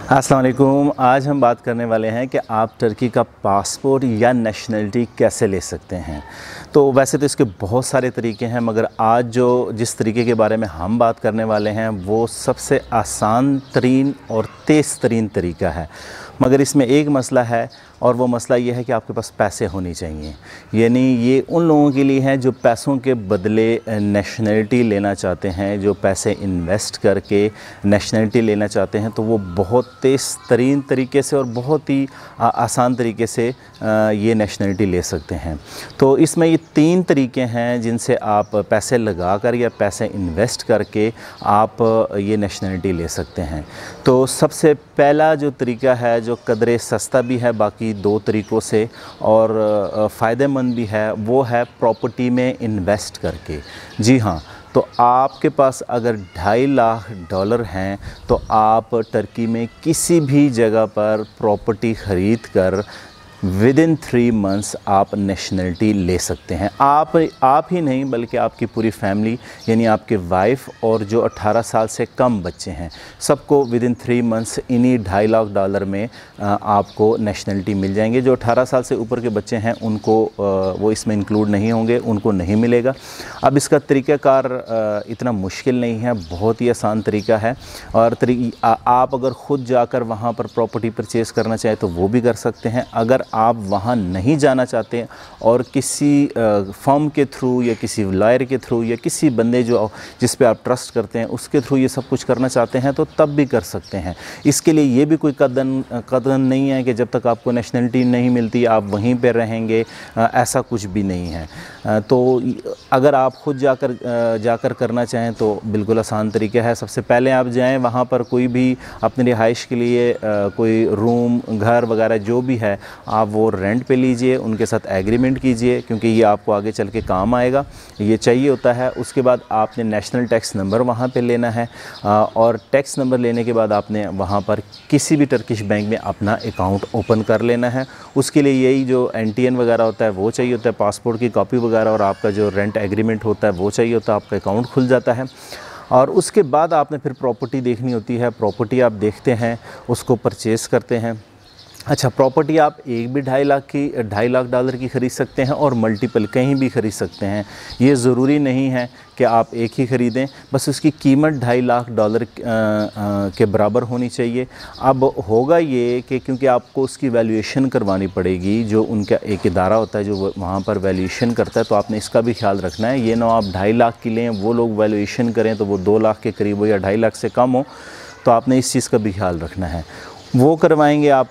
अस्सलाम वालेकुम। आज हम बात करने वाले हैं कि आप टर्की का पासपोर्ट या नेशनलिटी कैसे ले सकते हैं। तो वैसे तो इसके बहुत सारे तरीके हैं, मगर आज जो जिस तरीके के बारे में हम बात करने वाले हैं वो सबसे आसान तरीन और तेज़ तरीन तरीका है। मगर इसमें एक मसला है, और वो मसला ये है कि आपके पास पैसे होने चाहिए। यानी ये उन लोगों के लिए है जो पैसों के बदले नेशनलिटी लेना चाहते हैं, जो पैसे इन्वेस्ट करके नेशनलिटी लेना चाहते हैं। तो वो बहुत तेज़ तरीन तरीके से और बहुत ही आसान तरीके से ये नेशनलिटी ले सकते हैं। तो इसमें ये 3 तरीके हैं जिनसे आप पैसे लगाकर या पैसे इन्वेस्ट करके आप ये नेशनलिटी ले सकते हैं। तो सबसे पहला जो तरीका है, जो कदरे सस्ता भी है बाकी 2 तरीक़ों से और फ़ायदेमंद भी है, वो है प्रॉपर्टी में इन्वेस्ट करके। जी हाँ, तो आपके पास अगर $2.5 लाख हैं तो आप टर्की में किसी भी जगह पर प्रॉपर्टी ख़रीद कर विदिन 3 मंथ्स आप नेशनलिटी ले सकते हैं। आप ही नहीं बल्कि आपकी पूरी फैमिली, यानी आपके वाइफ और जो 18 साल से कम बच्चे हैं, सबको विदिन 3 मंथ्स इन्हीं $2.5 लाख में आपको नेशनलिटी मिल जाएंगे। जो 18 साल से ऊपर के बच्चे हैं उनको वो इसमें इंक्लूड नहीं होंगे, उनको नहीं मिलेगा। अब इसका तरीक़ाकार इतना मुश्किल नहीं है, बहुत ही आसान तरीका है। और आप अगर ख़ुद जाकर वहाँ पर प्रॉपर्टी परचेज़ करना चाहें तो वो भी कर सकते हैं। अगर आप वहाँ नहीं जाना चाहते और किसी फर्म के थ्रू या किसी लॉयर के थ्रू या किसी बंदे जिस पे आप ट्रस्ट करते हैं उसके थ्रू ये सब कुछ करना चाहते हैं तो तब भी कर सकते हैं। इसके लिए ये भी कोई कदम नहीं है कि जब तक आपको नेशनलिटी नहीं मिलती आप वहीं पर रहेंगे, ऐसा कुछ भी नहीं है। तो अगर आप ख़ुद जाकर करना चाहें तो बिल्कुल आसान तरीका है। सबसे पहले आप जाएँ वहाँ पर, कोई भी अपनी रिहाइश के लिए कोई रूम, घर वगैरह जो भी है आप वो रेंट पे लीजिए, उनके साथ एग्रीमेंट कीजिए, क्योंकि ये आपको आगे चल के काम आएगा, ये चाहिए होता है। उसके बाद आपने नेशनल टैक्स नंबर वहाँ पे लेना है और टैक्स नंबर लेने के बाद आपने वहाँ पर किसी भी टर्किश बैंक में अपना अकाउंट ओपन कर लेना है। उसके लिए यही जो NTN वगैरह होता है वो चाहिए होता है, पासपोर्ट की कॉपी वगैरह, और आपका जो रेंट एग्रीमेंट होता है वो चाहिए होता है, आपका अकाउंट खुल जाता है। और उसके बाद आपने फिर प्रॉपर्टी देखनी होती है। प्रॉपर्टी आप देखते हैं, उसको परचेज़ करते हैं। अच्छा, प्रॉपर्टी आप एक भी $2.5 लाख की ख़रीद सकते हैं और मल्टीपल कहीं भी ख़रीद सकते हैं। ये ज़रूरी नहीं है कि आप एक ही ख़रीदें, बस उसकी कीमत $2.5 लाख के बराबर होनी चाहिए। अब होगा ये कि क्योंकि आपको उसकी वैल्यूएशन करवानी पड़ेगी, जो उनका एक इदारा होता है जो वहाँ पर वैल्यूएशन करता है, तो आपने इसका भी ख्याल रखना है। ये ना आप $2.5 लाख की लें, वो लोग वैल्यूएशन करें तो वो 2 लाख के करीब हो या $2.5 लाख से कम हो, तो आपने इस चीज़ का भी ख्याल रखना है। वो करवाएंगे आप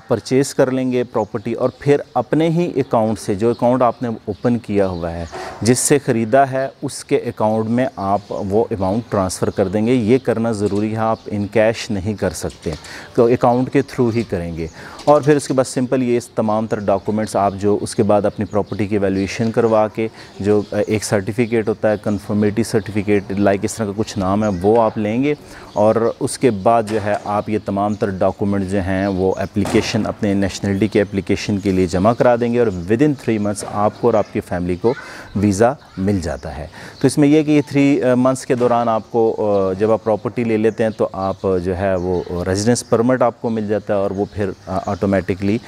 परचेज़ कर लेंगे प्रॉपर्टी, और फिर अपने ही अकाउंट से, जो अकाउंट आपने ओपन किया हुआ है, जिससे ख़रीदा है, उसके अकाउंट में आप वो अमाउंट ट्रांसफ़र कर देंगे। ये करना ज़रूरी है, आप इन कैश नहीं कर सकते, तो अकाउंट के थ्रू ही करेंगे। और फिर उसके बाद सिंपल ये तमाम तरह डॉक्यूमेंट्स आप जो उसके बाद अपनी प्रॉपर्टी की वैल्यूएशन करवा के, जो एक सर्टिफिकेट होता है, कन्फर्मेटी सर्टिफिकेट लाइक इस तरह का कुछ नाम है, वो आप लेंगे। और उसके बाद जो है आप ये तमाम तरह डॉक्यूमेंट जो हैं वो एप्लीकेशन, अपने नेशनलिटी के एप्लीकेशन के लिए जमा करा देंगे और विदिन 3 मंथ्स आपको और आपकी फैमिली को वीज़ा मिल जाता है। तो इसमें यह कि ये 3 मंथ्स के दौरान आपको, जब आप प्रॉपर्टी ले लेते हैं तो आप जो है वो रेजिडेंस परमिट आपको मिल जाता है, और वो फिर ऑटोमेटिकली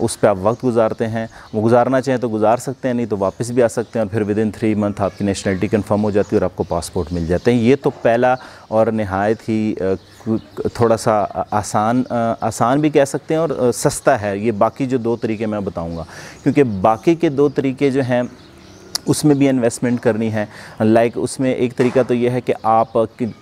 उस पर आप वक्त गुजारते हैं। वो गुजारना चाहें तो गुजार सकते हैं, नहीं तो वापस भी आ सकते हैं, और फिर विदिन 3 मंथ आपकी नेशनलिटी कन्फर्म हो जाती है और आपको पासपोर्ट मिल जाते हैं। ये तो पहला और नहायत ही थोड़ा सा आसान भी कह सकते हैं और सस्ता है। ये बाकी जो 2 तरीके मैं बताऊंगा, क्योंकि बाकी के 2 तरीके जो हैं उसमें भी इन्वेस्टमेंट करनी है। लाइक उसमें एक तरीका तो ये है कि आप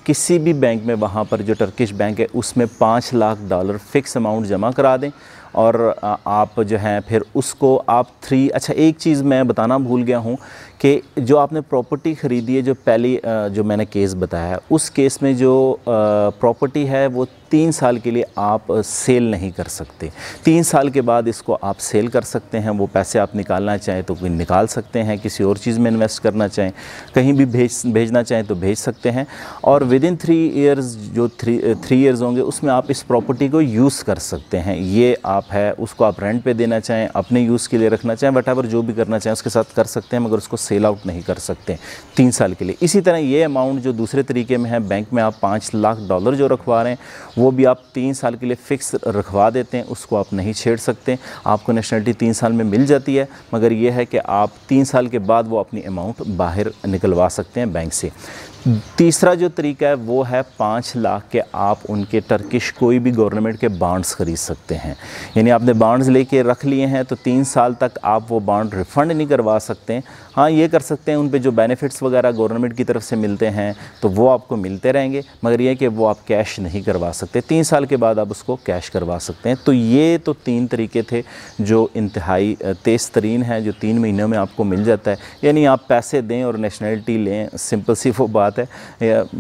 किसी भी बैंक में, वहाँ पर जो टर्किश बैंक है उसमें $5 लाख फ़िक्स अमाउंट जमा करा दें, और आप जो हैं फिर उसको आप अच्छा, एक चीज़ मैं बताना भूल गया हूँ कि जो आपने प्रॉपर्टी ख़रीदी है, जो पहली जो मैंने केस बताया है, उस केस में जो प्रॉपर्टी है वो 3 साल के लिए आप सेल नहीं कर सकते। 3 साल के बाद इसको आप सेल कर सकते हैं। वो पैसे आप निकालना चाहें तो निकाल सकते हैं, किसी और चीज़ में इन्वेस्ट करना चाहें, कहीं भी भेजना चाहें तो भेज सकते हैं। और विदिन 3 इयर्स, जो 3 इयर्स होंगे उसमें आप इस प्रॉपर्टी को यूज़ कर सकते हैं। ये आप है उसको आप रेंट पे देना चाहें, अपने यूज़ के लिए रखना चाहें, वट एवर जो भी करना चाहें उसके साथ कर सकते हैं, मगर उसको सेल आउट नहीं कर सकते 3 साल के लिए। इसी तरह ये अमाउंट जो दूसरे तरीके में है, बैंक में आप $5 लाख जो रखवा रहे हैं वो भी आप 3 साल के लिए फ़िक्स रखवा देते हैं, उसको आप नहीं छेड़ सकते। आपको नेशनलिटी 3 साल में मिल जाती है, मगर ये है कि आप 3 साल के बाद वो अपनी अमाउंट बाहर निकलवा सकते हैं बैंक से। तीसरा जो तरीका है वो है 5 लाख के आप उनके टर्किश कोई भी गवर्नमेंट के बॉन्ड्स ख़रीद सकते हैं। यानी आपने बॉन्ड्स लेके रख लिए हैं तो 3 साल तक आप वो बॉन्ड रिफ़ंड नहीं करवा सकते। हाँ, ये कर सकते हैं, उन पे जो बेनिफिट्स वगैरह गवर्नमेंट की तरफ से मिलते हैं तो वो आपको मिलते रहेंगे, मगर ये कि वो आप कैश नहीं करवा सकते। 3 साल के बाद आप उसको कैश करवा सकते हैं। तो ये तो 3 तरीके थे जो इंतहाई तेज़ तरीन है, जो 3 महीनों में आपको मिल जाता है। यानी आप पैसे दें और नेशनलिटी लें, सिंपल सी वो बात है।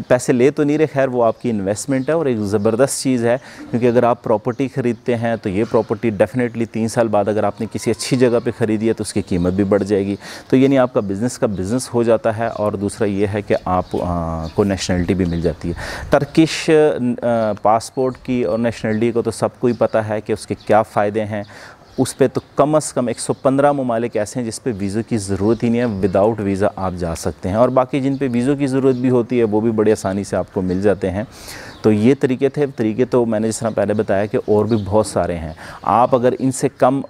पैसे ले तो नहीं रहे, खैर वो आपकी इन्वेस्टमेंट है और एक ज़बरदस्त चीज़ है, क्योंकि अगर आप प्रॉपर्टी ख़रीदते हैं तो ये प्रॉपर्टी डेफिनेटली 3 साल बाद अगर आपने किसी अच्छी जगह पे ख़रीदी है तो उसकी कीमत भी बढ़ जाएगी। तो यानी आपका बिज़नेस का बिज़नेस हो जाता है। और दूसरा ये है कि आप को नेशनलिटी भी मिल जाती है। टर्किश पासपोर्ट की और नेशनलिटी को तो सबको ही पता है कि उसके क्या फ़ायदे हैं। उस पे तो कम से कम 115 ममालिक ऐसे हैं जिस पे वीज़े की ज़रूरत ही नहीं है, विदाउट वीज़ा आप जा सकते हैं। और बाकी जिन पे वीज़ों की ज़रूरत भी होती है वो भी बड़ी आसानी से आपको मिल जाते हैं। तो ये तरीके तो मैंने जिस तरह पहले बताया कि और भी बहुत सारे हैं। आप अगर इनसे कम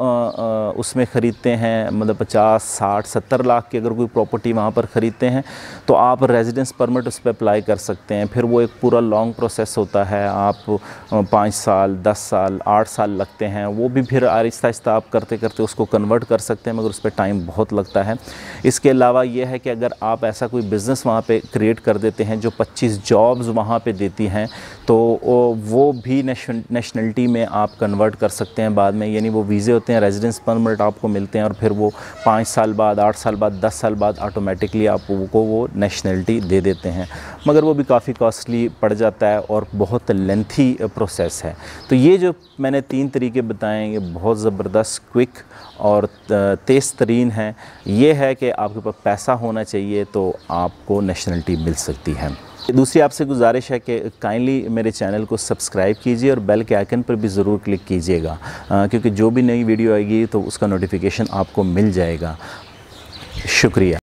उसमें ख़रीदते हैं, मतलब 50, 60, 70 लाख की अगर कोई प्रॉपर्टी वहाँ पर ख़रीदते हैं तो आप रेजिडेंस परमिट उस पर अप्लाई कर सकते हैं। फिर वो एक पूरा लॉन्ग प्रोसेस होता है, आप 5 साल, 10 साल, 8 साल लगते हैं। वो भी फिर आहिस्ता आहिस्ता आप करते करते उसको कन्वर्ट कर सकते हैं, मगर उस पर टाइम बहुत लगता है। इसके अलावा ये है कि अगर आप ऐसा कोई बिज़नेस वहाँ पे क्रिएट कर देते हैं जो 25 जॉब्स वहाँ पे देती हैं तो वो भी नेशनलिटी में आप कन्वर्ट कर सकते हैं बाद में। यानी वो वीज़े होते हैं, रेजिडेंस परमिट आपको मिलते हैं और फिर वो 5 साल बाद, 8 साल बाद, 10 साल बाद ऑटोमेटिकली आपको वो नेशनलिटी दे देते हैं। मगर वो भी काफ़ी कॉस्टली पड़ जाता है और बहुत लेंथी प्रोसेस है। तो ये जो मैंने 3 तरीके बताएँ ये बहुत ज़बरदस्त, क्विक और तेज़ तरीन है। ये है कि आपके पास पैसा होना चाहिए तो आपको नेशनलिटी मिल सकती है। दूसरी आपसे गुजारिश है कि काइंडली मेरे चैनल को सब्सक्राइब कीजिए और बेल के आइकन पर भी ज़रूर क्लिक कीजिएगा, क्योंकि जो भी नई वीडियो आएगी तो उसका नोटिफिकेशन आपको मिल जाएगा। शुक्रिया।